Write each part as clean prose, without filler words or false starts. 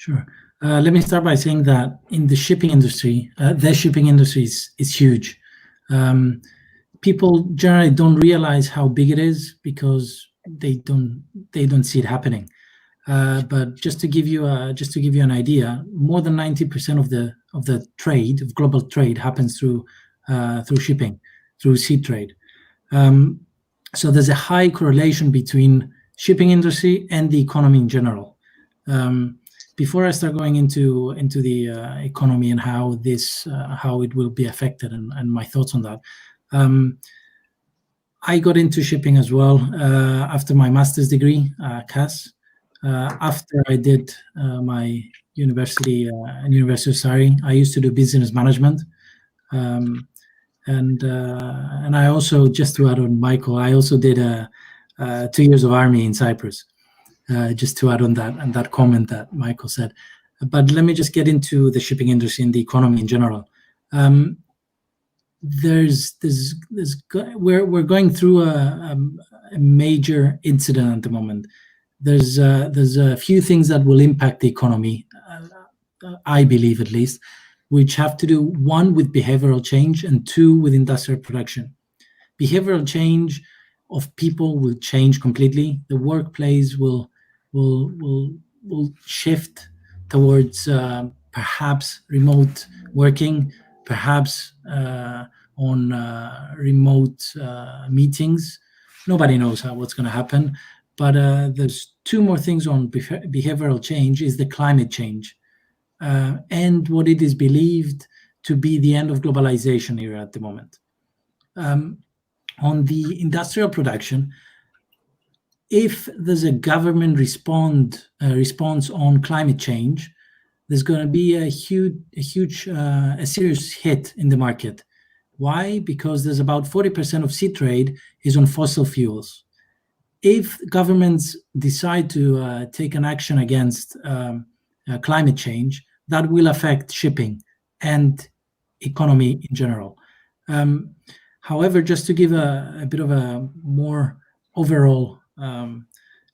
Sure. Let me start by saying that in the shipping industry, the shipping industry is huge. People generally don't realize how big it is because they don't see it happening. But just to give you an idea, more than 90% of the trade, of global trade, happens through shipping, through sea trade. So there's a high correlation between shipping industry and the economy in general. Before I start going into the economy and how it will be affected and my thoughts on that, I got into shipping as well after my master's degree, CAS. After I did my university of Surrey, I used to do business management, and I also, just to add on, Michael, I also did 2 years of army in Cyprus. Just to add on that and that comment that Michael said. But let me just get into the shipping industry and the economy in general. We're going through a major incident at the moment. There's a few things that will impact the economy, I believe at least, which have to do, one, with behavioral change, and two, with industrial production. Behavioral change of people will change completely. The workplace will shift towards perhaps remote working, perhaps on remote meetings. Nobody knows what's going to happen. But there's two more things on behavioral change: is the climate change and what it is believed to be the end of globalization era at the moment. On the industrial production, if there's a government response on climate change, there's going to be a serious hit in the market. Why? Because there's about 40% of sea trade is on fossil fuels. If governments decide to take an action against climate change, that will affect shipping and economy in general. However, just to give a bit of a more overall,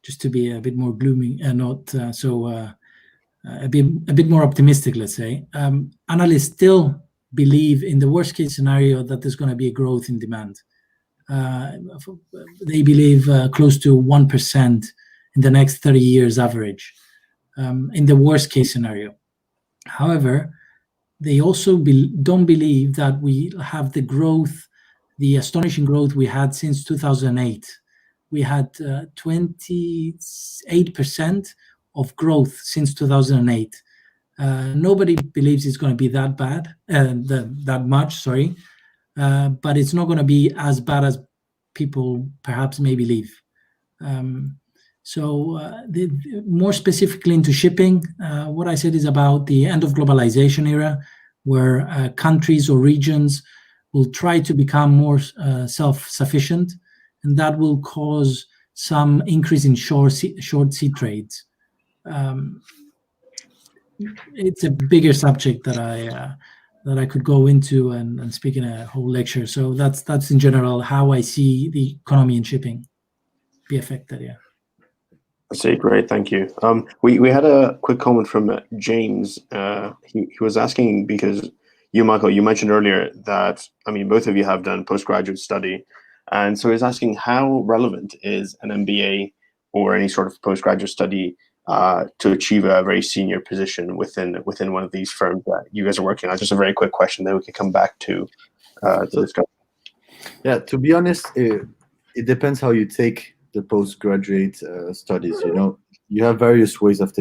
just to be a bit more gloomy and not a bit more optimistic, let's say, analysts still believe in the worst case scenario that there's going to be a growth in demand. They believe close to 1% in the next 30 years average, in the worst case scenario. However, they also don't believe that we have the growth, the astonishing growth we had since 2008. We had 28% of growth since 2008. Nobody believes it's going to be that bad, that much, sorry. But it's not going to be as bad as people perhaps may believe. More specifically into shipping, what I said is about the end of globalization era, where countries or regions will try to become more self-sufficient, and that will cause some increase in short sea trades. It's a bigger subject that I could go into and speak in a whole lecture. So that's in general how I see the economy and shipping be affected. Yeah. I see. Great, thank you. We had a quick comment from James. He was asking, because you, Michael, you mentioned earlier that, I mean, both of you have done postgraduate study, and so he's asking, how relevant is an MBA or any sort of postgraduate study to achieve a very senior position within one of these firms that you guys are working on? Just a very quick question that we could come back to discuss. Yeah, to be honest, it depends how you take the postgraduate studies. You know, you have various ways of taking